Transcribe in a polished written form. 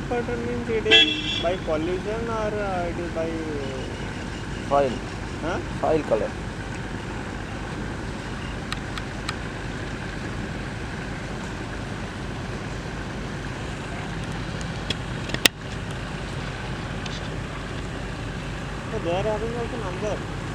pattern means it is by collision or it is by Soil. huh? Soil color. So they are having also number.